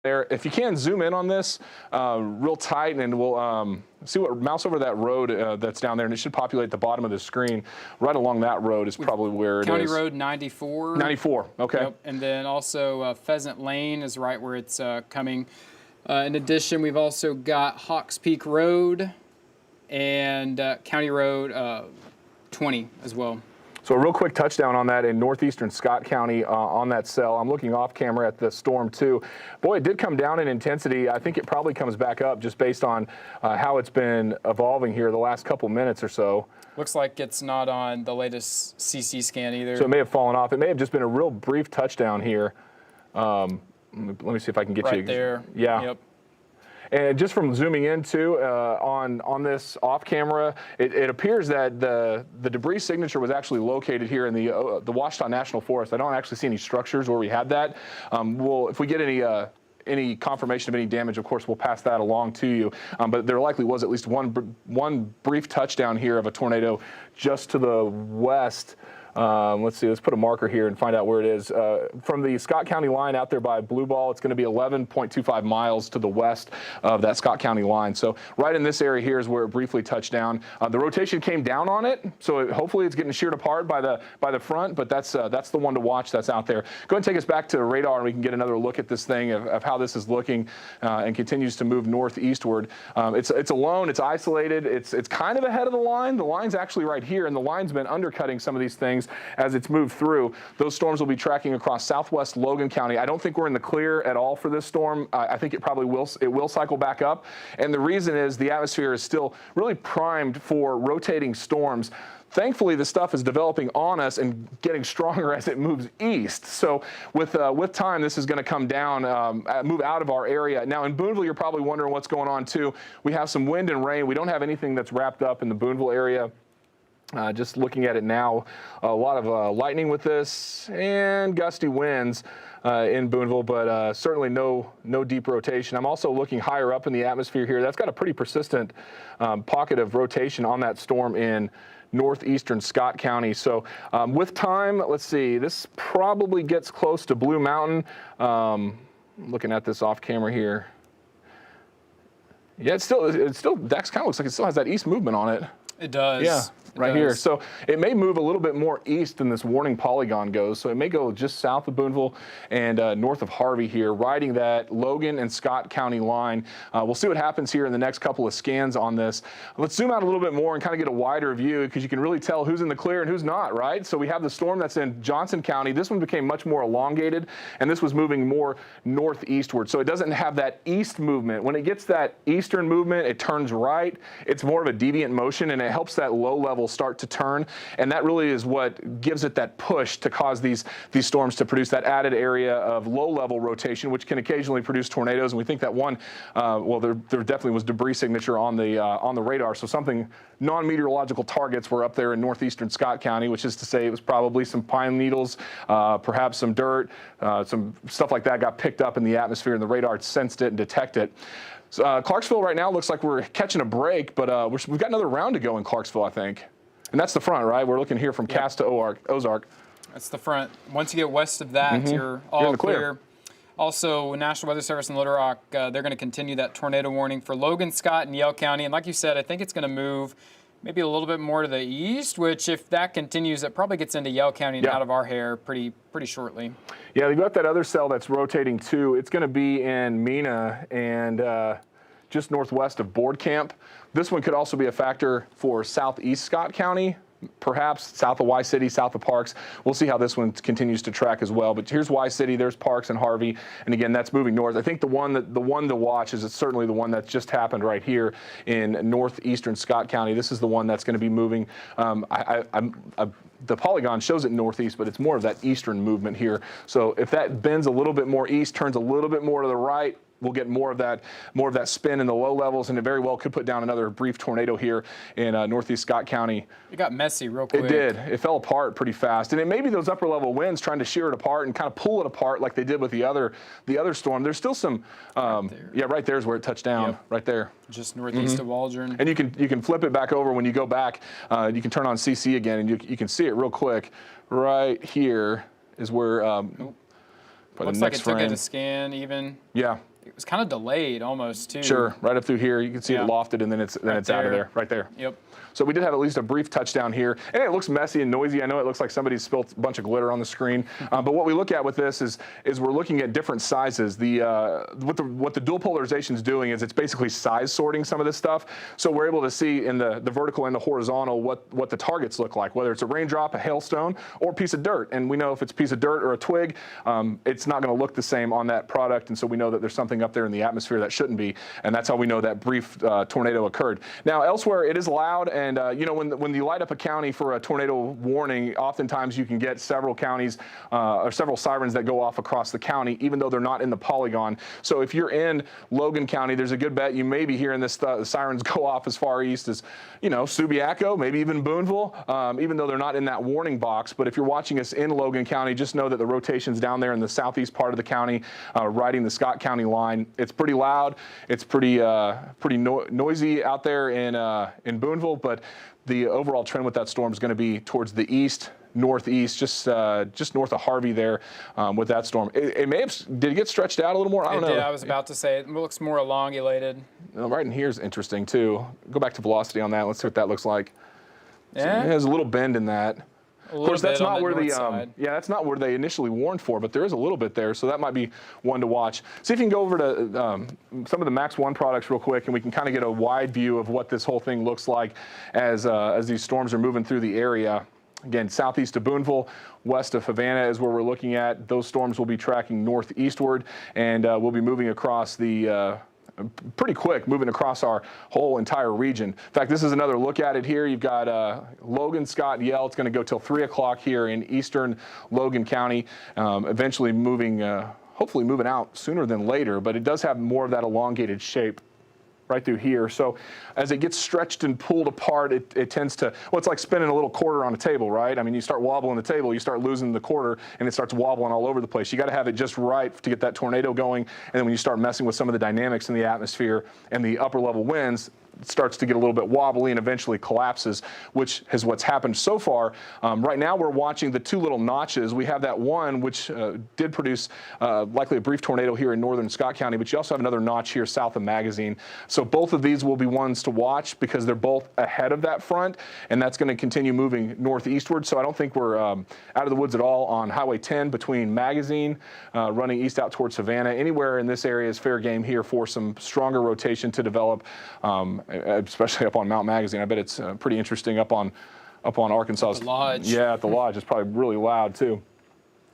there. If you can zoom in on this real tight, and we'll see what, mouse over that road that's down there, and it should populate the bottom of the screen. Right along that road is probably where it is. County Road 94. 94, okay. Yep. And then also Pheasant Lane is right where it's coming. In addition, we've also got Hawks Peak Road and County Road 20 as well. So a real quick touchdown on that in northeastern Scott County on that cell. I'm looking off camera at the storm too. Boy, it did come down in intensity. I think it probably comes back up just based on how it's been evolving here the last couple minutes or so. Looks like it's not on the latest CC scan either. So it may have fallen off. It may have just been a real brief touchdown here. Let me see if I can get you. Right there. Yeah. Yep. And just from zooming into on this off camera, it appears that the debris signature was actually located here in the Ouachita National Forest. I don't actually see any structures where we had that. If we get any confirmation of any damage, of course, we'll pass that along to you. But there likely was at least one brief touchdown here of a tornado just to the west. Let's see, let's put a marker here and find out where it is. From the Scott County line out there by Blue Ball, it's going to be 11.25 miles to the west of that Scott County line. So right in this area here is where it briefly touched down. The rotation came down on it, so hopefully it's getting sheared apart by the front, but that's the one to watch that's out there. Go ahead and take us back to the radar, and we can get another look at this thing of how this is looking and continues to move northeastward. It's alone, it's isolated, it's kind of ahead of the line. The line's actually right here, and the line's been undercutting some of these things as it's moved through. Those storms will be tracking across southwest Logan County. I don't think we're in the clear at all for this storm. I think it probably will cycle back up. And the reason is the atmosphere is still really primed for rotating storms. Thankfully, the stuff is developing on us and getting stronger as it moves east. So with time, this is going to come down, move out of our area. Now in Boonville, you're probably wondering what's going on too. We have some wind and rain. We don't have anything that's wrapped up in the Boonville area. Just looking at it now, a lot of lightning with this and gusty winds in Boonville, but certainly no deep rotation. I'm also looking higher up in the atmosphere here. That's got a pretty persistent pocket of rotation on that storm in northeastern Scott County. So with time, let's see, this probably gets close to Blue Mountain. Looking at this off camera here. Yeah, it still, that kind of looks like it still has that east movement on it. It does. Yeah. Right here. So it may move a little bit more east than this warning polygon goes. So it may go just south of Boonville and north of Harvey here, riding that Logan and Scott County line. We'll see what happens here in the next couple of scans on this. Let's zoom out a little bit more and kind of get a wider view, because you can really tell who's in the clear and who's not, right? So we have the storm that's in Johnson County. This one became much more elongated, and this was moving more northeastward. So it doesn't have that east movement. When it gets that eastern movement, it turns right. It's more of a deviant motion, and it helps that low level start to turn, and that really is what gives it that push to cause these storms to produce that added area of low-level rotation, which can occasionally produce tornadoes. And we think that one, well, there definitely was debris signature on the radar, so something non-meteorological targets were up there in northeastern Scott County, which is to say it was probably some pine needles, perhaps some dirt, some stuff like that got picked up in the atmosphere, and the radar sensed it and detected it. So, Clarksville right now looks like we're catching a break, but we've got another round to go in Clarksville, I think. And that's the front, right? We're looking here from Cass to Ozark. That's the front. Once you get west of that, you're all clear. Also, National Weather Service in Little Rock, they're going to continue that tornado warning for Logan, Scott, and Yell County. And like you said, I think it's going to move maybe a little bit more to the east, which if that continues, it probably gets into Yell County and out of our hair pretty shortly. Yeah, you've got that other cell that's rotating too. It's going to be in Mena and just northwest of Board Camp. This one could also be a factor for southeast Scott County, perhaps south of Y-City, south of Parks. We'll see how this one continues to track as well. But here's Y-City, there's Parks and Harvey, and again, that's moving north. I think the one to watch is certainly the one that's just happened right here in northeastern Scott County. This is the one that's going to be moving. The polygon shows it northeast, but it's more of that eastern movement here. So if that bends a little bit more east, turns a little bit more to the right, we'll get more of that spin in the low levels, and it very well could put down another brief tornado here in northeast Scott County. It got messy real quick. It did. It fell apart pretty fast, and it may be those upper level winds trying to shear it apart and kind of pull it apart like they did with the other storm. There's still some, yeah, right there's where it touched down, right there, just northeast of Waldron. And you can flip it back over when you go back. You can turn on CC again, and you can see it real quick. Right here is where. Looks like it took it a scan even. Yeah. it was kind of delayed almost too. Sure, right up through here. You can see it lofted, and then it's out of there, right there. Yep. So we did have at least a brief touchdown here, and it looks messy and noisy. I know it looks like somebody spilled a bunch of glitter on the screen, but what we look at with this is we're looking at different sizes. What the dual polarization is doing is it's basically size sorting some of this stuff. So we're able to see in the vertical and the horizontal what the targets look like, whether it's a raindrop, a hailstone, or a piece of dirt. And we know if it's a piece of dirt or a twig, it's not going to look the same on that product, and so we know that there's something up there in the atmosphere that shouldn't be, and that's how we know that brief tornado occurred. Now elsewhere, it is loud. And you know, when you light up a county for a tornado warning, oftentimes you can get several counties or several sirens that go off across the county, even though they're not in the polygon. So if you're in Logan County, there's a good bet you may be hearing this sirens go off as far east as, you know, Subiaco, maybe even Boonville, even though they're not in that warning box. But if you're watching us in Logan County, just know that the rotation's down there in the southeast part of the county, riding the Scott County line. It's pretty loud. It's pretty noisy out there in Boonville, but the overall trend with that storm is going to be towards the east, northeast, just north of Harvey there with that storm. It may have, did it get stretched out a little more? I don't know. Yeah, I was about to say, it looks more elongated. Right in here is interesting too. Go back to velocity on that. Let's see what that looks like. Yeah. So it has a little bend in that. Of course, that's not where that's not where they initially warned for, but there is a little bit there, so that might be one to watch. See if you can go over to some of the Max 1 products real quick, and we can kind of get a wide view of what this whole thing looks like as these storms are moving through the area. Again, southeast of Boonville, west of Havana is where we're looking at. Those storms will be tracking northeastward, and we'll be moving across the pretty quick, moving across our whole entire region. In fact, this is another look at it here. You've got Logan, Scott, Yell. It's going to go till 3 o'clock here in eastern Logan County, eventually moving, hopefully moving out sooner than later, but it does have more of that elongated shape right through here. So as it gets stretched and pulled apart, it tends to, well, it's like spinning a little quarter on a table, right? I mean, you start wobbling the table, you start losing the quarter, and it starts wobbling all over the place. You got to have it just right to get that tornado going. And then when you start messing with some of the dynamics in the atmosphere and the upper level winds, it starts to get a little bit wobbly and eventually collapses, which is what's happened so far. Right now, we're watching the 2 little notches. We have that one, which did produce likely a brief tornado here in northern Scott County, but you also have another notch here south of Magazine. So both of these will be ones to watch because they're both ahead of that front, and that's going to continue moving northeastward. So I don't think we're out of the woods at all on Highway 10 between Magazine, running east out towards Savannah. Anywhere in this area is fair game here for some stronger rotation to develop. Especially up on Mount Magazine. I bet it's pretty interesting up on Arkansas. At the lodge. Yeah, at the lodge. It's probably really loud too.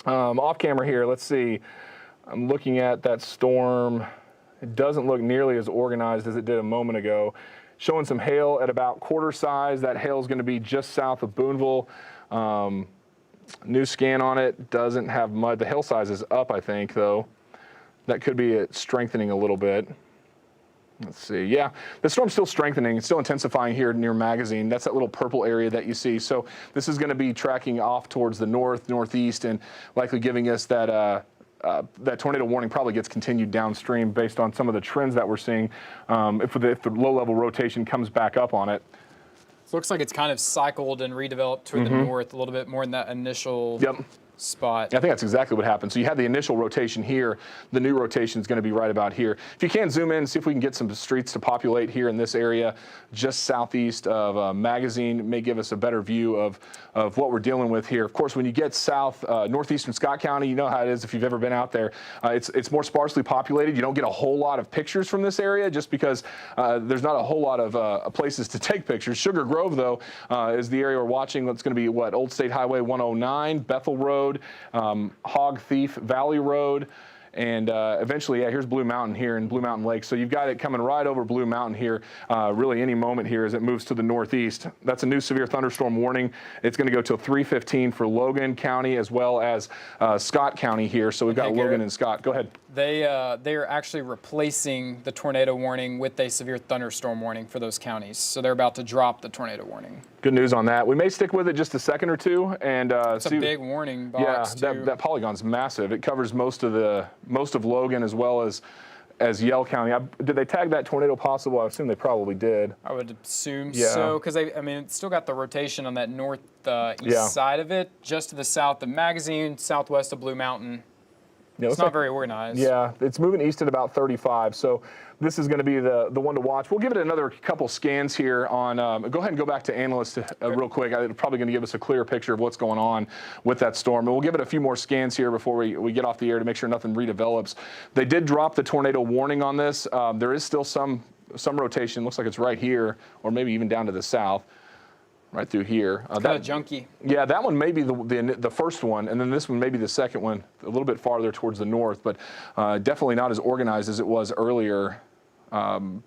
Off camera here, let's see. I'm looking at that storm. It doesn't look nearly as organized as it did a moment ago. Showing some hail at about quarter size. That hail is going to be just south of Boonville. New scan on it doesn't have mud. The hail size is up, I think, though. That could be it strengthening a little bit. Let's see. Yeah, the storm's still strengthening. It's still intensifying here near Magazine. That's that little purple area that you see. So this is going to be tracking off towards the northeast, and likely giving us that that tornado warning probably gets continued downstream based on some of the trends that we're seeing if the low-level rotation comes back up on it. So it looks like it's kind of cycled and redeveloped to the north a little bit more in that initial spot. I think that's exactly what happened. So you had the initial rotation here. The new rotation is going to be right about here. If you can zoom in, see if we can get some streets to populate here in this area, just southeast of Magazine. It may give us a better view of what we're dealing with here. Of course, when you get south, northeastern Scott County, you know how it is if you've ever been out there. It's more sparsely populated. You don't get a whole lot of pictures from this area just because there's not a whole lot of places to take pictures. Sugar Grove, though, is the area we're watching. It's going to be, what, Old State Highway 109, Bethel Road, Hog Thief Valley Road, and eventually, yeah, here's Blue Mountain here in Blue Mountain Lake. So you've got it coming right over Blue Mountain here, really any moment here as it moves to the northeast. That's a new severe thunderstorm warning. It's going to go till 3:15 for Logan County as well as Scott County here. So we've got Logan and Scott. Go ahead. They are actually replacing the tornado warning with a severe thunderstorm warning for those counties. So they're about to drop the tornado warning. Good news on that. We may stick with it just a second or two and it's a big warning box. Yeah, that polygon's massive. It covers most of Logan as well as Yell County. Did they tag that tornado possible? I assume they probably did. I would assume so, because I mean, it's still got the rotation on that northeast side of it, just to the south of Magazine, southwest of Blue Mountain. It's not very organized. Yeah, it's moving east at about 35. So this is going to be the one to watch. We'll give it another couple scans here on. Go ahead and go back to analyst real quick. It's probably going to give us a clearer picture of what's going on with that storm. And we'll give it a few more scans here before we get off the air to make sure nothing redevelops. They did drop the tornado warning on this. There is still some rotation. Looks like it's right here, or maybe even down to the south. Right through here. Kind of junky. Yeah, that one may be the first one, and then this one may be the second one, a little bit farther towards the north, but definitely not as organized as it was earlier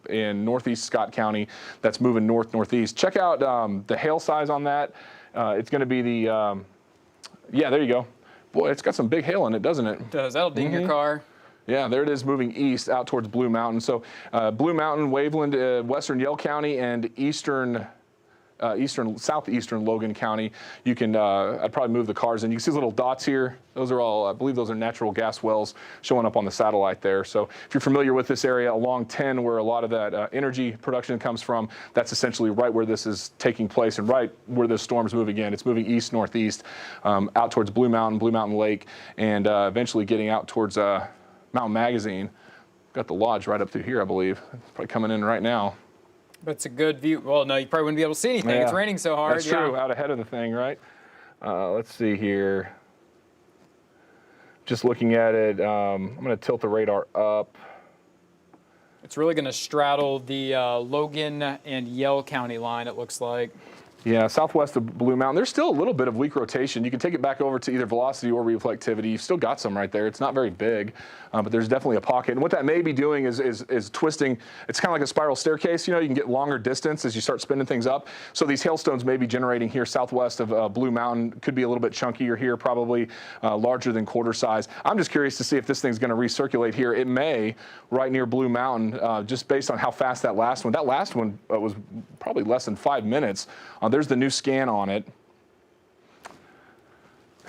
in northeast Scott County. That's moving north-northeast. Check out the hail size on that. It's going to be the, yeah, there you go. Boy, it's got some big hail in it, doesn't it? It does. That'll ding your car. Yeah, there it is moving east out towards Blue Mountain. So Blue Mountain, Waveland, western Yell County, and southeastern Logan County. You can, I'd probably move the cars in. You can see these little dots here. Those are all, I believe those are natural gas wells showing up on the satellite there. So if you're familiar with this area along 10 where a lot of that energy production comes from, that's essentially right where this is taking place and right where this storm's moving in. It's moving east-northeast out towards Blue Mountain Lake, and eventually getting out towards Mountain Magazine. Got the lodge right up through here, I believe. It's probably coming in right now. But it's a good view. Well, no, you probably wouldn't be able to see anything. Yeah. It's raining so hard. That's true, out ahead of the thing, right? Let's see here. Just looking at it, I'm going to tilt the radar up. It's really going to straddle the Logan and Yell County line, it looks like. Yeah, southwest of Blue Mountain. There's still a little bit of weak rotation. You can take it back over to either velocity or reflectivity. You've still got some right there. It's not very big, but there's definitely a pocket. And what that may be doing is twisting. It's kind of like a spiral staircase. You know, you can get longer distance as you start spinning things up. So these hailstones may be generating here southwest of Blue Mountain. Could be a little bit chunkier here, probably larger than quarter size. I'm just curious to see if this thing's going to recirculate here. It may, right near Blue Mountain, just based on how fast that last one. That last one was probably less than 5 minutes. There's the new scan on it.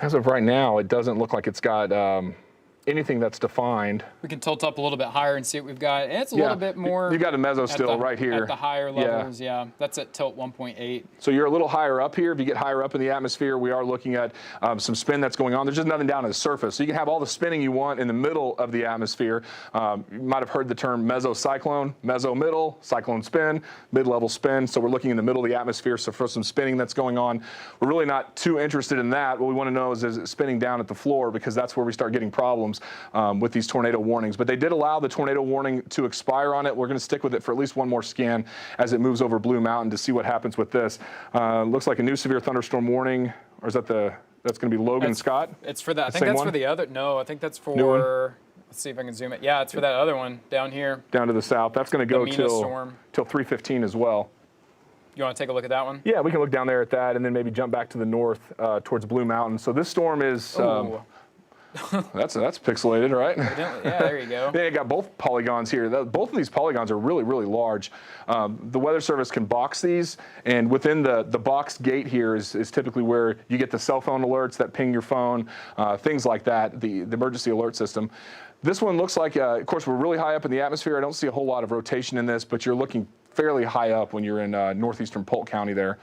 As of right now, it doesn't look like it's got anything that's defined. We can tilt up a little bit higher and see what we've got. And it's a little bit more. You got a meso still right here. At the higher levels, yeah. That's at tilt 1.8. So you're a little higher up here. If you get higher up in the atmosphere, we are looking at some spin that's going on. There's just nothing down at the surface. So you can have all the spinning you want in the middle of the atmosphere. You might have heard the term mesocyclone, meso middle, cyclone spin, mid-level spin. So we're looking in the middle of the atmosphere. So for some spinning that's going on, we're really not too interested in that. What we want to know is it spinning down at the floor, because that's where we start getting problems with these tornado warnings. But they did allow the tornado warning to expire on it. We're going to stick with it for at least one more scan as it moves over Blue Mountain to see what happens with this. Looks like a new severe thunderstorm warning, or is that that's going to be Logan, Scott? It's for that. I think that's for the other. No, I think that's for. Let's see if I can zoom it. Yeah, it's for that other one down here. Down to the south. That's going to go till 3:15 as well. You want to take a look at that one? Yeah, we can look down there at that and then maybe jump back to the north towards Blue Mountain. So this storm is. That's pixelated, right? Yeah, there you go. They got both polygons here. Both of these polygons are really, really large. The Weather Service can box these, and within the boxed gate here is typically where you get the cell phone alerts that ping your phone, things like that, the emergency alert system. This one looks like, of course, we're really high up in the atmosphere. I don't see a whole lot of rotation in this, but you're looking fairly high up when you're in northeastern Polk County there.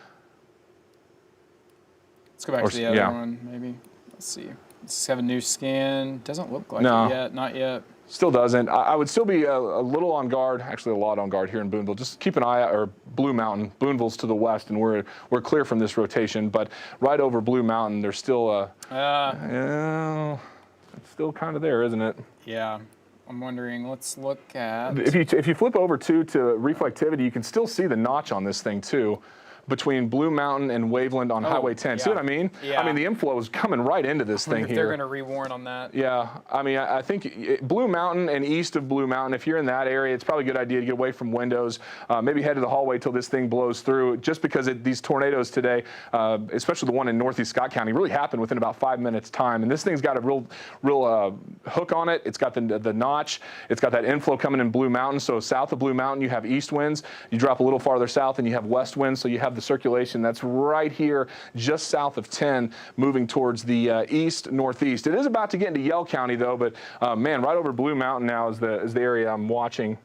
Let's go back to the other one, maybe. Let's see. Let's have a new scan. Doesn't look like it yet. Not yet. Still doesn't. I would still be a little on guard, actually a lot on guard here in Boonville. Just keep an eye out, or Blue Mountain. Boonville's to the west, and we're clear from this rotation. But right over Blue Mountain, there's still it's still kind of there, isn't it? Yeah. I'm wondering. Let's look at. If you flip over to reflectivity, you can still see the notch on this thing too, between Blue Mountain and Waveland on Highway 10. Yeah. See what I mean? Yeah. I mean, the inflow is coming right into this thing here. They're going to rewarn on that. Yeah. I mean, I think Blue Mountain and east of Blue Mountain, if you're in that area, it's probably a good idea to get away from windows. Maybe head to the hallway till this thing blows through, just because these tornadoes today, especially the one in northeast Scott County, really happened within about 5 minutes time. And this thing's got a real hook on it. It's got the notch. It's got that inflow coming in Blue Mountain. So south of Blue Mountain, you have east winds. You drop a little farther south and you have west winds. So you have the circulation that's right here just south of 10 moving towards the east-northeast. It is about to get into Yell County though, but man, right over Blue Mountain now is the area I'm watching.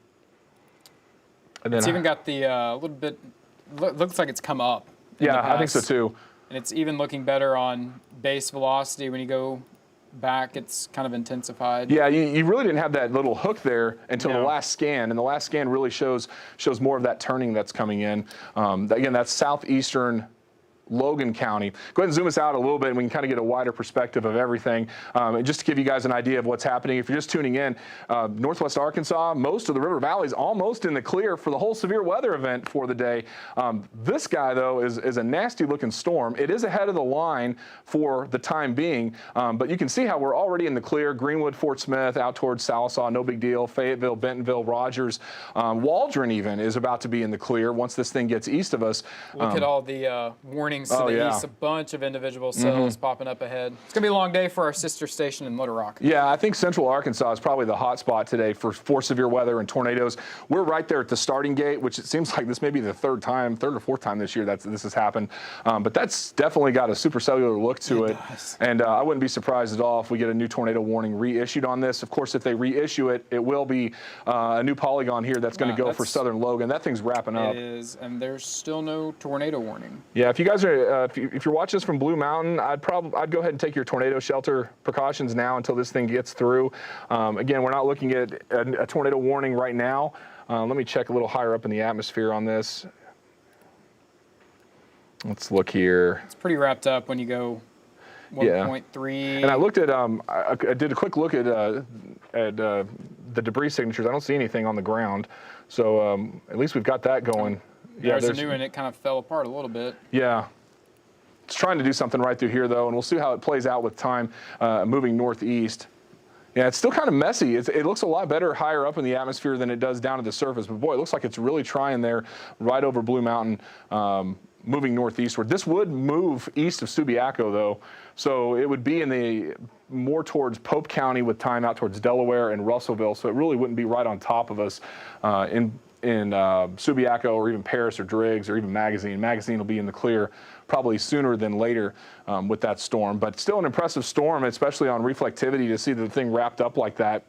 And then it's even got the little bit, looks like it's come up. Yeah, I think so too. And it's even looking better on base velocity when you go back, it's kind of intensified. Yeah, you really didn't have that little hook there until the last scan, and the last scan really shows more of that turning that's coming in. Again, that's southeastern Logan County. Go ahead and zoom us out a little bit and we can kind of get a wider perspective of everything. And just to give you guys an idea of what's happening, if you're just tuning in, northwest Arkansas, most of the river valleys almost in the clear for the whole severe weather event for the day. This guy, though, is a nasty looking storm. It is ahead of the line for the time being, but you can see how we're already in the clear. Greenwood, Fort Smith, out towards Sallisaw, no big deal. Fayetteville, Bentonville, Rogers, Waldron even is about to be in the clear once this thing gets east of us. Look at all the warnings to the east, a bunch of individual cells popping up ahead. It's going to be a long day for our sister station in Little Rock. Yeah, I think central Arkansas is probably the hot spot today for severe weather and tornadoes. We're right there at the starting gate, which it seems like this may be the third or fourth time this year that this has happened. But that's definitely got a supercellular look to it. And I wouldn't be surprised at all if we get a new tornado warning reissued on this. Of course, if they reissue it, it will be a new polygon here that's going to go for southern Logan. That thing's wrapping up. It is, and there's still no tornado warning. Yeah, if you guys are if you're watching this from Blue Mountain, I'd go ahead and take your tornado shelter precautions now until this thing gets through. Again, we're not looking at a tornado warning right now. Let me check a little higher up in the atmosphere on this. Let's look here. It's pretty wrapped up when you go 1.3. And I looked at I did a quick look at the debris signatures. I don't see anything on the ground, so at least we've got that going. There's a new one. It kind of fell apart a little bit. Yeah. It's trying to do something right through here, though, and we'll see how it plays out with time moving northeast. Yeah, it's still kind of messy. It looks a lot better higher up in the atmosphere than it does down at the surface. But, boy, it looks like it's really trying there right over Blue Mountain, moving northeastward. This would move east of Subiaco, though, so it would be in the more towards Pope County with time out towards Delaware and Russellville, so it really wouldn't be right on top of us in Subiaco or even Paris or Driggs or even Magazine. Magazine will be in the clear probably sooner than later with that storm. But still an impressive storm, especially on reflectivity, to see the thing wrapped up like that.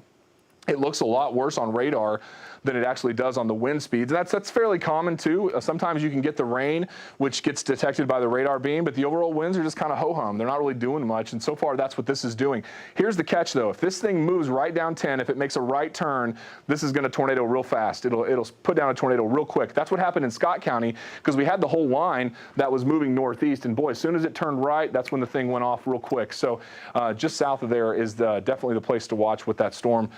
It looks a lot worse on radar than it actually does on the wind speeds. That's fairly common too. Sometimes you can get the rain, which gets detected by the radar beam, but the overall winds are just kind of ho-hum. They're not really doing much, and so far that's what this is doing. Here's the catch though. If this thing moves right down 10, if it makes a right turn, this is going to tornado real fast. It'll put down a tornado real quick. That's what happened in Scott County because we had the whole line that was moving northeast, and boy, as soon as it turned right, that's when the thing went off real quick. So just south of there is definitely the place to watch with that storm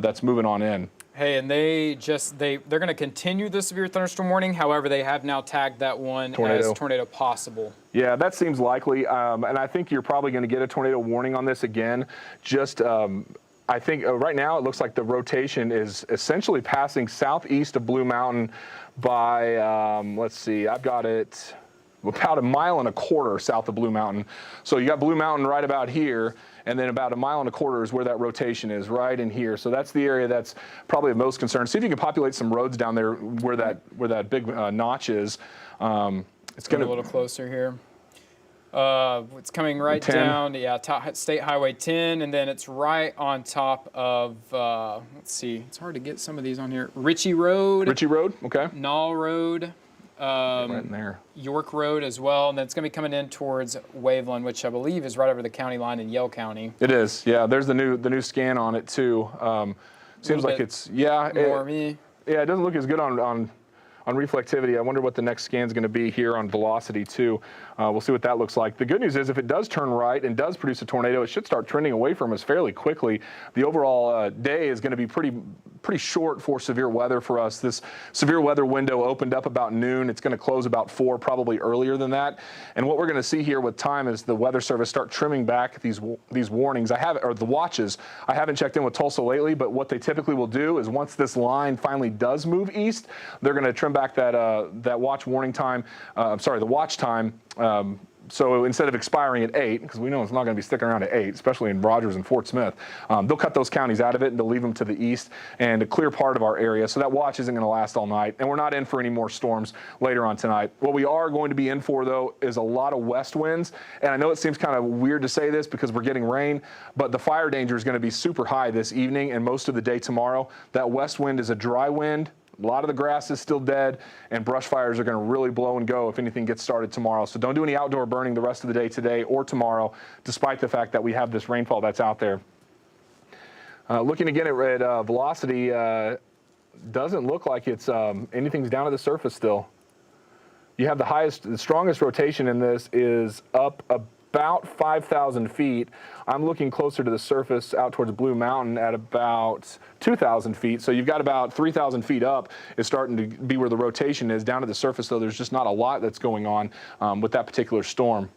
that's moving on in. Hey, and they're going to continue the severe thunderstorm warning. However, they have now tagged that one as tornado possible. Yeah, that seems likely. And I think you're probably going to get a tornado warning on this again. Just, I think right now it looks like the rotation is essentially passing southeast of Blue Mountain by, let's see, I've got it about 1.25 miles south of Blue Mountain. So you got Blue Mountain right about here, and then about 1.25 miles is where that rotation is, right in here. So that's the area that's probably of most concern. See if you can populate some roads down there where that big notch is. It's going a little closer here. It's coming right 10. down, State Highway 10, and then it's right on top of, let's see, it's hard to get some of these on here. Ritchie Road. Ritchie Road, okay. Knoll Road. Right in there. York Road as well, and then it's going to be coming in towards Waveland, which I believe is right over the county line in Yell County. It is, yeah. There's the new scan on it too. Seems like it's it doesn't look as good on reflectivity. I wonder what the next scan is going to be here on velocity too. We'll see what that looks like. The good news is if it does turn right and does produce a tornado, it should start trending away from us fairly quickly. The overall day is going to be pretty short for severe weather for us. This severe weather window opened up about noon. It's going to close about 4, probably earlier than that. And what we're going to see here with time is the Weather Service start trimming back these warnings. The watches. I haven't checked in with Tulsa lately, but what they typically will do is once this line finally does move east, they're going to trim back that watch warning time. The watch time. So instead of expiring at 8, because we know it's not going to be sticking around at 8, especially in Rogers and Fort Smith, they'll cut those counties out of it and they'll leave them to the east and a clear part of our area. So that watch isn't going to last all night, and we're not in for any more storms later on tonight. What we are going to be in for, though, is a lot of west winds. And I know it seems kind of weird to say this because we're getting rain, but the fire danger is going to be super high this evening and most of the day tomorrow. That west wind is a dry wind. A lot of the grass is still dead, and brush fires are going to really blow and go if anything gets started tomorrow. So don't do any outdoor burning the rest of the day today or tomorrow, despite the fact that we have this rainfall that's out there. Looking again at velocity, doesn't look like it's anything's down at the surface still. You have the strongest rotation in this is up about 5,000 feet. I'm looking closer to the surface out towards Blue Mountain at about 2,000 feet. So you've got about 3,000 feet up is starting to be where the rotation is. Down to the surface, though, there's just not a lot that's going on with that particular storm.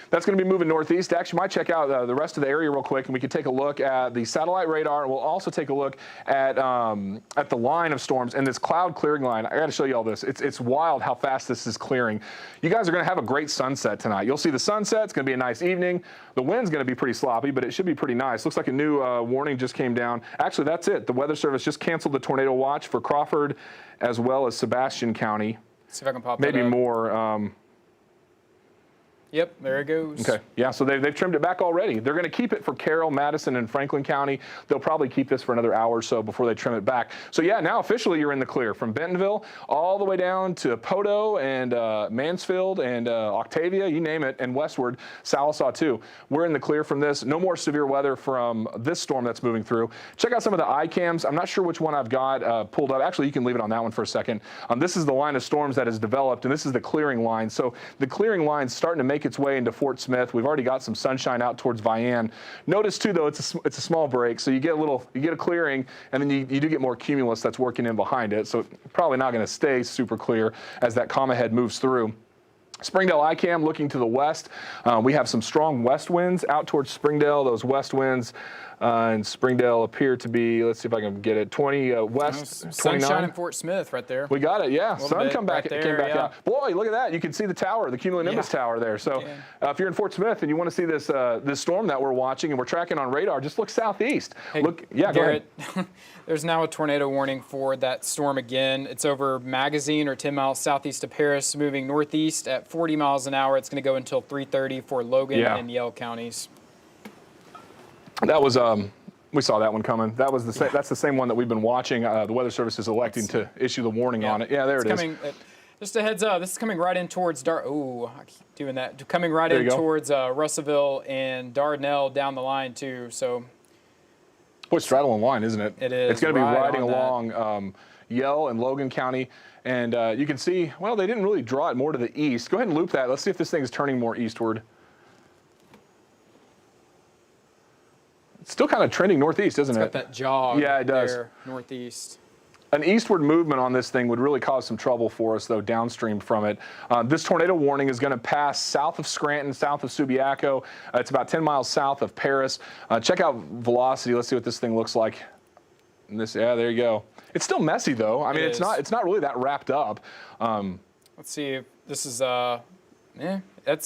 That's going to be moving northeast. Actually, might check out the rest of the area real quick, and we can take a look at the satellite radar. And we'll also take a look at the line of storms and this cloud clearing line. I got to show you all this. It's wild how fast this is clearing. You guys are going to have a great sunset tonight. You'll see the sunset. It's going to be a nice evening. The wind's going to be pretty sloppy, but it should be pretty nice. Looks like a new warning just came down. Actually, that's it. The Weather Service just canceled the tornado watch for Crawford as well as Sebastian County. See if I can pop that Maybe up. More. Yep, there it goes. Okay, yeah, so they've trimmed it back already. They're going to keep it for Carroll, Madison, and Franklin County. They'll probably keep this for another hour or so before they trim it back. So yeah, now officially you're in the clear from Bentonville all the way down to Poto and Mansfield and Octavia, you name it, and westward, Sallisaw too. We're in the clear from this. No more severe weather from this storm that's moving through. Check out some of the iCams. I'm not sure which one I've got pulled up. Actually, you can leave it on that one for a second. This is the line of storms that has developed, and this is the clearing line. So the clearing line's starting to make its way into Fort Smith. We've already got some sunshine out towards Vian. Notice too, though, it's a small break, so you get a clearing, and then you do get more cumulus that's working in behind it. So probably not going to stay super clear as that comma head moves through. Springdale ICAM looking to the west. We have some strong west winds out towards Springdale. Those west winds in Springdale appear to be, let's see if I can get it, 20 west, 29. Sunshine in Fort Smith right there. We got it, yeah. Sun came back yeah. out. Boy, look at that. You can see the tower, the cumulonimbus tower there. So if you're in Fort Smith and you want to see this this storm that we're watching and we're tracking on radar, just look southeast. Hey, look, yeah, Garrett, go ahead. There's now a tornado warning for that storm again. It's over Magazine or 10 miles southeast of Paris, moving northeast at 40 miles an hour. It's going to go until 3:30 for Logan and Yell counties. That was we saw that one coming. That was that's the same one that we've been watching. The Weather Service is electing to issue the warning on it. Yeah, there it is. Just a heads up, this is coming right in towards I keep doing that. Coming right in towards Russellville and Dardanelle down the line too. So, boy, straddling line, isn't it? It is. It's going to be riding along Yell and Logan County, and you can see. Well, they didn't really draw it more to the east. Go ahead and loop that. Let's see if this thing is turning more eastward. It's still kind of trending northeast, isn't it? It's got that jog. Yeah, it does. There, northeast. An eastward movement on this thing would really cause some trouble for us, though, downstream from it. This tornado warning is going to pass south of Scranton, south of Subiaco. It's about 10 miles south of Paris. Check out velocity. Let's see what this thing looks like. Yeah, there you go. It's still messy, though. I mean, it's not really that wrapped up. Let's see if this is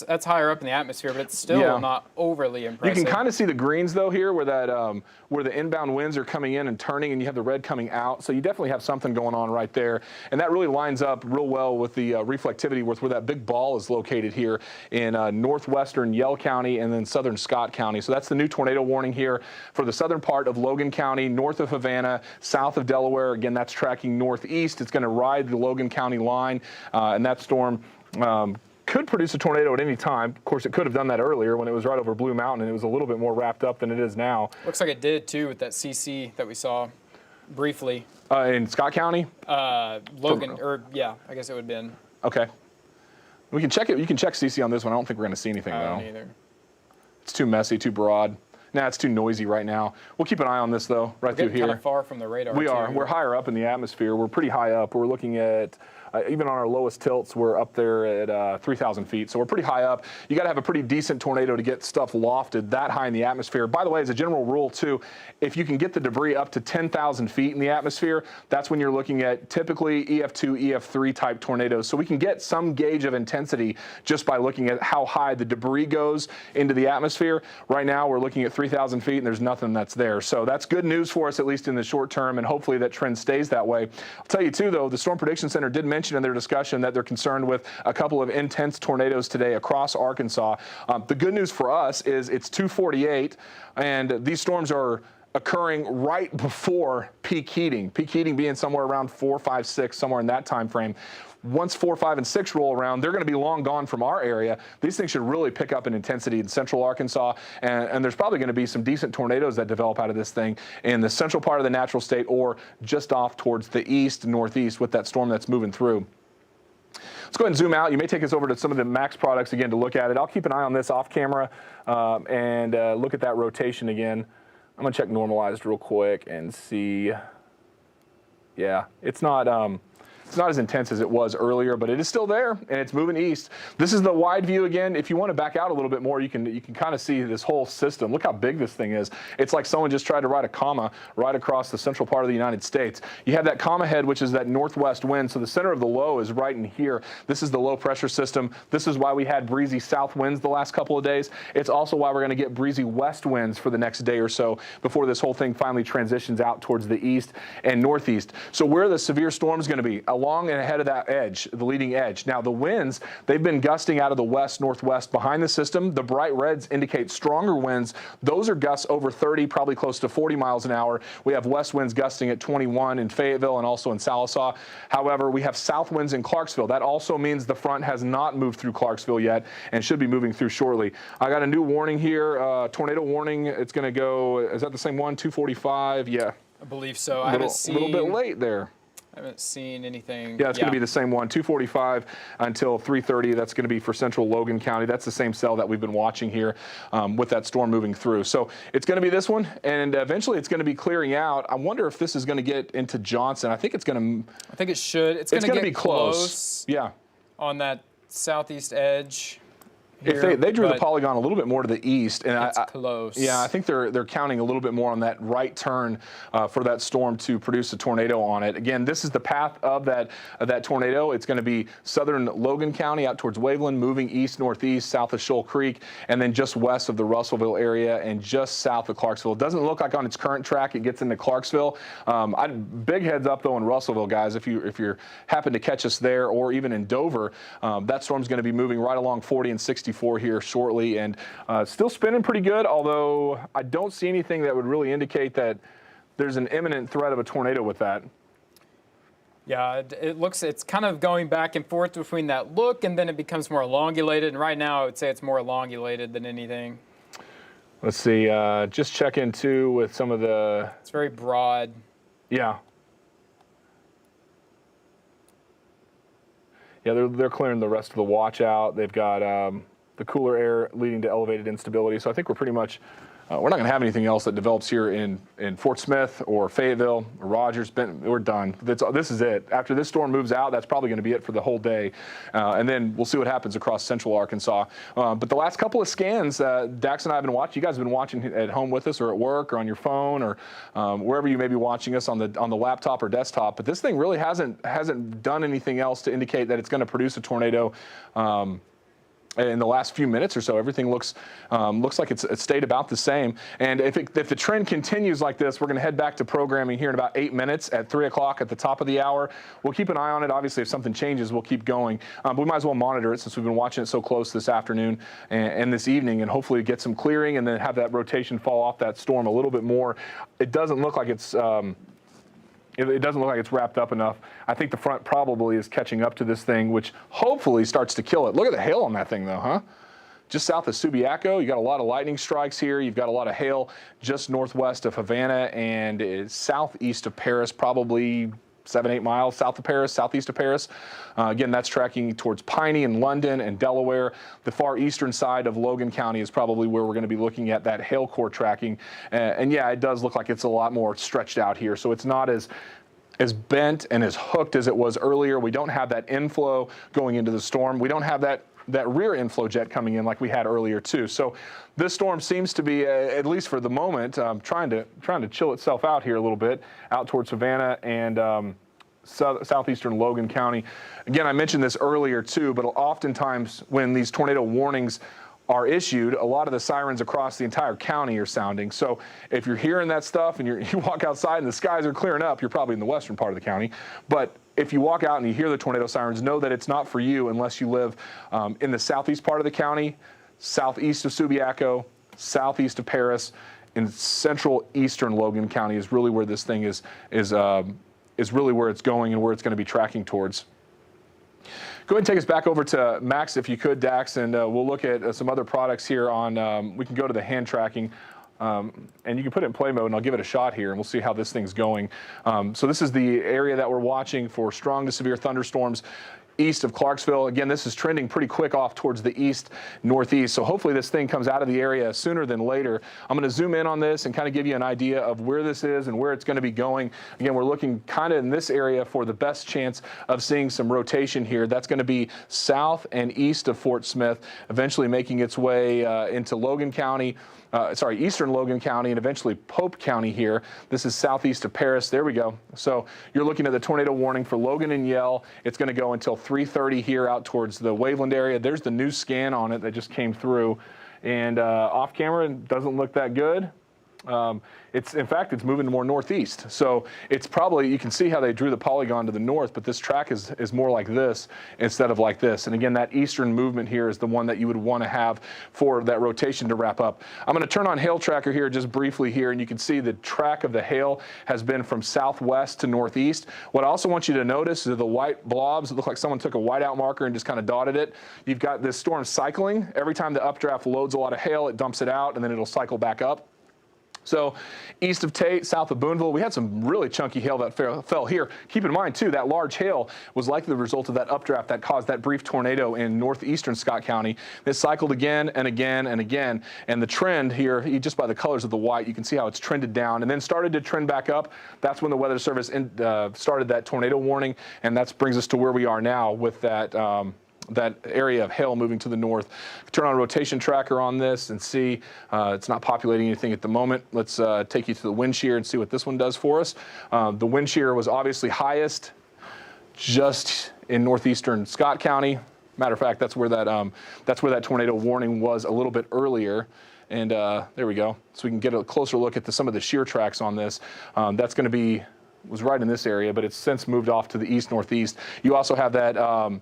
that's higher up in the atmosphere, but it's still not overly impressive. You can kind of see the greens though here, where that where the inbound winds are coming in and turning, and you have the red coming out. So you definitely have something going on right there, and that really lines up real well with the reflectivity with where that big ball is located here in northwestern Yell County and then southern Scott County. So that's the new tornado warning here for the southern part of Logan County, north of Havana, south of Delaware. Again, that's tracking northeast. It's going to ride the Logan County line, and that storm could produce a tornado at any time. Of course, it could have done that earlier when it was right over Blue Mountain and it was a little bit more wrapped up than it is now. Looks like it did, too, with that CC that we saw briefly. In Scott County? Logan, I guess it would have been. Okay. We can check it. You can check CC on this one. I don't think we're going to see anything, though. I don't either. It's too messy, too broad. Nah, it's too noisy right now. We'll keep an eye on this, though, right through here. We're kind of far from the radar, We are. We're higher up in the atmosphere. We're pretty high up. We're looking at, even on our lowest tilts, we're up there at 3,000 feet. So we're pretty high up. You got to have a pretty decent tornado to get stuff lofted that high in the atmosphere. By the way, as a general rule, too, if you can get the debris up to 10,000 feet in the atmosphere, that's when you're looking at typically EF2, EF3 type tornadoes. So we can get some gauge of intensity just by looking at how high the debris goes into the atmosphere. Right now, we're looking at 3,000 feet, and there's nothing that's there. So that's good news for us, at least in the short term, and hopefully that trend stays that way. I'll tell you, too, though, the Storm Prediction Center did mention in their discussion that they're concerned with a couple of intense tornadoes today across Arkansas. The good news for us is it's 2:48, and these storms are occurring right before peak heating. Peak heating being somewhere around 4, 5, 6, somewhere in that time frame. Once 4, 5, and 6 roll around, they're going to be long gone from our area. These things should really pick up in intensity in central Arkansas, and there's probably going to be some decent tornadoes that develop out of this thing in the central part of the natural state or just off towards the east, northeast with that storm that's moving through. Let's go ahead and zoom out. You may take us over to some of the max products again to look at it. I'll keep an eye on this off camera and look at that rotation again. I'm going to check normalized real quick and see. Yeah, it's not as intense as it was earlier, but it is still there, and it's moving east. This is the wide view again. If you want to back out a little bit more, you can kind of see this whole system. Look how big this thing is. It's like someone just tried to write a comma right across the central part of the United States. You have that comma head, which is that northwest wind, so the center of the low is right in here. This is the low pressure system. This is why we had breezy south winds the last couple of days. It's also why we're going to get breezy west winds for the next day or so before this whole thing finally transitions out towards the east and northeast. So where are the severe storms going to be? Along and ahead of that edge, the leading edge. Now the winds, they've been gusting out of the west, northwest behind the system. The bright reds indicate stronger winds. Those are gusts over 30, probably close to 40 miles an hour. We have west winds gusting at 21 in Fayetteville and also in Sallisaw. However, we have south winds in Clarksville. That also means the front has not moved through Clarksville yet and should be moving through shortly. I got a new warning here, tornado warning. It's going to go, is that the same one, 245? Yeah. I believe so. A little bit late there. I haven't seen anything. Yeah, it's going to be the same one, 245 until 3:30. That's going to be for central Logan County. That's the same cell that we've been watching here with that storm moving through. So it's going to be this one, and eventually it's going to be clearing out. I wonder if this is going to get into Johnson. I think it's going to. I think it should. It's going to be close. Yeah. On that southeast edge. If they drew the polygon a little bit more to the east, and it's close. Yeah, I think they're counting a little bit more on that right turn for that storm to produce a tornado on it. Again, this is the path of that tornado. It's going to be southern Logan County out towards Waveland, moving east northeast, south of Shoal Creek, and then just west of the Russellville area and just south of Clarksville. It doesn't look like on its current track it gets into Clarksville. Big heads up though in Russellville, guys. If you happen to catch us there or even in Dover, that storm's going to be moving right along 40 and 64 here shortly, and still spinning pretty good, although I don't see anything that would really indicate that there's an imminent threat of a tornado with that. Yeah, it's kind of going back and forth between that look and then it becomes more elongulated, and right now I would say it's more elongulated than anything. Let's see, just check in too with some of the... It's very broad. Yeah. Yeah, they're clearing the rest of the watch out. They've got the cooler air leading to elevated instability. So I think we're pretty much, we're not going to have anything else that develops here in Fort Smith or Fayetteville or Rogers. We're done. This is it. After this storm moves out, that's probably going to be it for the whole day. And then we'll see what happens across central Arkansas. But the last couple of scans, Dax and I have been watching. You guys have been watching at home with us or at work or on your phone or wherever you may be watching us on the laptop or desktop. But this thing really hasn't done anything else to indicate that it's going to produce a tornado. In the last few minutes or so, everything looks like it's stayed about the same. And if the trend continues like this, we're going to head back to programming here in about 8 minutes at 3 o'clock at the top of the hour. We'll keep an eye on it. Obviously, if something changes, we'll keep going. But we might as well monitor it since we've been watching it so close this afternoon and this evening, and hopefully get some clearing and then have that rotation fall off that storm a little bit more. It doesn't look like it's... It doesn't look like it's wrapped up enough. I think the front probably is catching up to this thing, which hopefully starts to kill it. Look at the hail on that thing, though, huh? Just south of Subiaco, you got a lot of lightning strikes here. You've got a lot of hail just northwest of Havana and southeast of Paris, probably 7, 8 miles south of Paris, southeast of Paris. Again, that's tracking towards Piney and London and Delaware. The far eastern side of Logan County is probably where we're going to be looking at that hail core tracking. And yeah, it does look like it's a lot more stretched out here. So it's not as bent and as hooked as it was earlier. We don't have that inflow going into the storm. We don't have that rear inflow jet coming in like we had earlier too. So this storm seems to be, at least for the moment, trying to chill itself out here a little bit, out towards Savannah and southeastern Logan County. Again, I mentioned this earlier too, but oftentimes when these tornado warnings are issued, a lot of the sirens across the entire county are sounding. So if you're hearing that stuff and you walk outside and the skies are clearing up, you're probably in the western part of the county. But if you walk out and you hear the tornado sirens, know that it's not for you unless you live in the southeast part of the county, southeast of Subiaco, southeast of Paris, in central eastern Logan County is really where this thing is really where it's going and where it's going to be tracking towards. Go ahead and take us back over to Max, if you could, Dax, and we'll look at some other products here on, we can go to the hand tracking, and you can put it in play mode, and I'll give it a shot here, and we'll see how this thing's going. So this is the area that we're watching for strong to severe thunderstorms east of Clarksville. Again, this is trending pretty quick off towards the east-northeast, so hopefully this thing comes out of the area sooner than later. I'm going to zoom in on this and kind of give you an idea of where this is and where it's going to be going. Again, we're looking kind of in this area for the best chance of seeing some rotation here. That's going to be south and east of Fort Smith, eventually making its way into Logan County, eastern Logan County, and eventually Pope County here. This is southeast of Paris. There we go. So you're looking at the tornado warning for Logan and Yell. It's going to go until 3:30 here out towards the Waveland area. There's the new scan on it that just came through. And off camera, it doesn't look that good. In fact, it's moving more northeast. So it's probably, you can see how they drew the polygon to the north, but this track is more like this instead of like this. And again, that eastern movement here is the one that you would want to have for that rotation to wrap up. I'm going to turn on hail tracker here just briefly here, and you can see the track of the hail has been from southwest to northeast. What I also want you to notice is the white blobs. It look like someone took a whiteout marker and just kind of dotted it. You've got this storm cycling. Every time the updraft loads a lot of hail, it dumps it out, and then it'll cycle back up. So east of Tate, south of Boonville, we had some really chunky hail that fell here. Keep in mind, too, that large hail was likely the result of that updraft that caused that brief tornado in northeastern Scott County. This cycled again and again and again. And the trend here, just by the colors of the white, you can see how it's trended down and then started to trend back up. That's when the Weather Service started that tornado warning. And that brings us to where we are now with that that area of hail moving to the north. Turn on rotation tracker on this and see it's not populating anything at the moment. Let's take you to the wind shear and see what this one does for us. The wind shear was obviously highest just in northeastern Scott County. Matter of fact, that's where that tornado warning was a little bit earlier. And there we go. So we can get a closer look at some of the shear tracks on this. That's going to be, was right in this area, but it's since moved off to the east-northeast. You also have that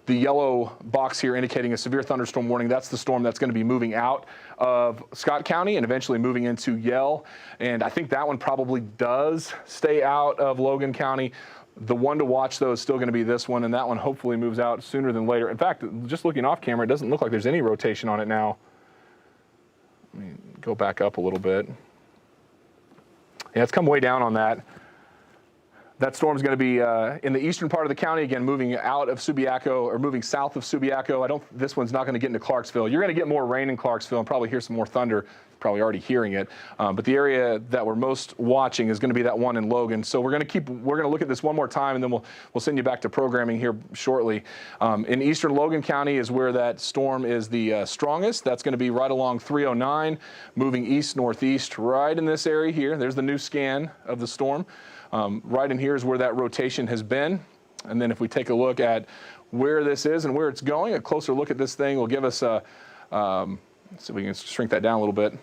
the yellow box here indicating a severe thunderstorm warning. That's the storm that's going to be moving out of Scott County and eventually moving into Yell. And I think that one probably does stay out of Logan County. The one to watch, though, is still going to be this one, and that one hopefully moves out sooner than later. In fact, just looking off camera, it doesn't look like there's any rotation on it now. Let me go back up a little bit. Yeah, it's come way down on that. That storm's going to be in the eastern part of the county, again, moving out of Subiaco or moving south of Subiaco. This one's not going to get into Clarksville. You're going to get more rain in Clarksville and probably hear some more thunder. Probably already hearing it. But the area that we're most watching is going to be that one in Logan. So we're going to look at this one more time, and then we'll send you back to programming here shortly. In eastern Logan County is where that storm is the strongest. That's going to be right along 309, moving east-northeast right in this area here. There's the new scan of the storm. Right in here is where that rotation has been. And then if we take a look at where this is and where it's going, a closer look at this thing will give us a, let's see if we can shrink that down a little bit.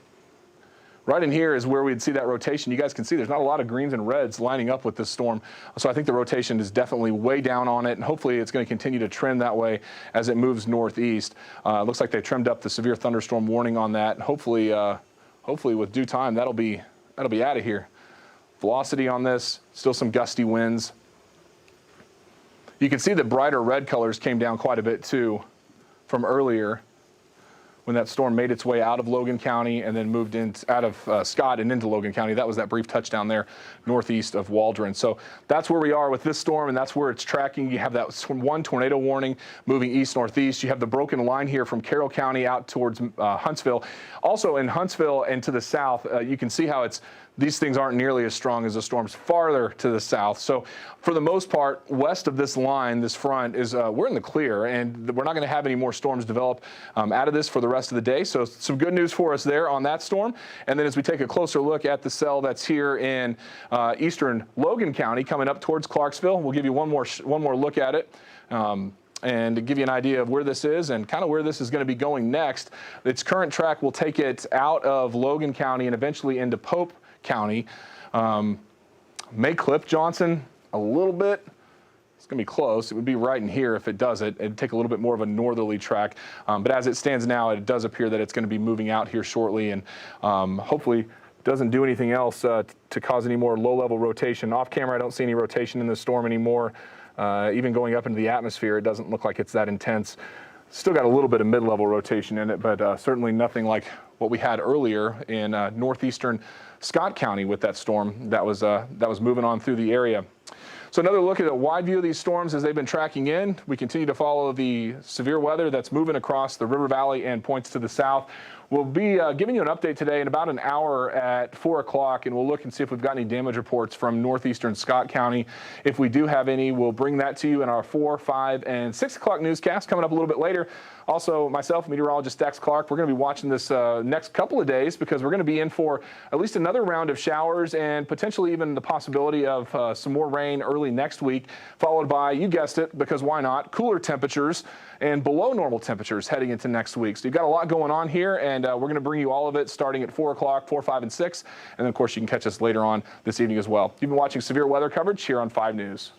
Right in here is where we'd see that rotation. You guys can see there's not a lot of greens and reds lining up with this storm. So I think the rotation is definitely way down on it, and hopefully it's going to continue to trend that way as it moves northeast. Looks like they trimmed up the severe thunderstorm warning on that. Hopefully, hopefully with due time, that'll be out of here. Velocity on this, still some gusty winds. You can see the brighter red colors came down quite a bit too from earlier when that storm made its way out of Logan County and then moved out of Scott and into Logan County. That was that brief touchdown there northeast of Waldron. So that's where we are with this storm, and that's where it's tracking. You have that one tornado warning moving east-northeast. You have the broken line here from Carroll County out towards Huntsville. Also in Huntsville and to the south, you can see how these things aren't nearly as strong as the storms farther to the south. So for the most part, west of this line, this front, is we're in the clear, and we're not going to have any more storms develop out of this for the rest of the day. So some good news for us there on that storm. And then as we take a closer look at the cell that's here in eastern Logan County coming up towards Clarksville, we'll give you one more look at it. And to give you an idea of where this is and kind of where this is going to be going next. Its current track will take it out of Logan County and eventually into Pope County. May clip Johnson a little bit. It's going to be close. It would be right in here if it does it. It'd take a little bit more of a northerly track. But as it stands now, it does appear that it's going to be moving out here shortly and hopefully doesn't do anything else to cause any more low-level rotation. Off camera, I don't see any rotation in the storm anymore. Even going up into the atmosphere, it doesn't look like it's that intense. Still got a little bit of mid-level rotation in it, but certainly nothing like what we had earlier in northeastern Scott County with that storm that was moving on through the area. So another look at a wide view of these storms as they've been tracking in. We continue to follow the severe weather that's moving across the river valley and points to the south. We'll be giving you an update today in about an hour at 4 o'clock, and we'll look and see if we've got any damage reports from northeastern Scott County. If we do have any, we'll bring that to you in our 4, 5, and 6 o'clock newscast coming up a little bit later. Also, myself, meteorologist Dex Clark, we're going to be watching this next couple of days because we're going to be in for at least another round of showers and potentially even the possibility of some more rain early next week, followed by, you guessed it, because why not, cooler temperatures and below normal temperatures heading into next week. So you've got a lot going on here, and we're going to bring you all of it starting at 4 o'clock, 4, 5, and 6. And then, of course, you can catch us later on this evening as well. You've been watching severe weather coverage here on 5 News.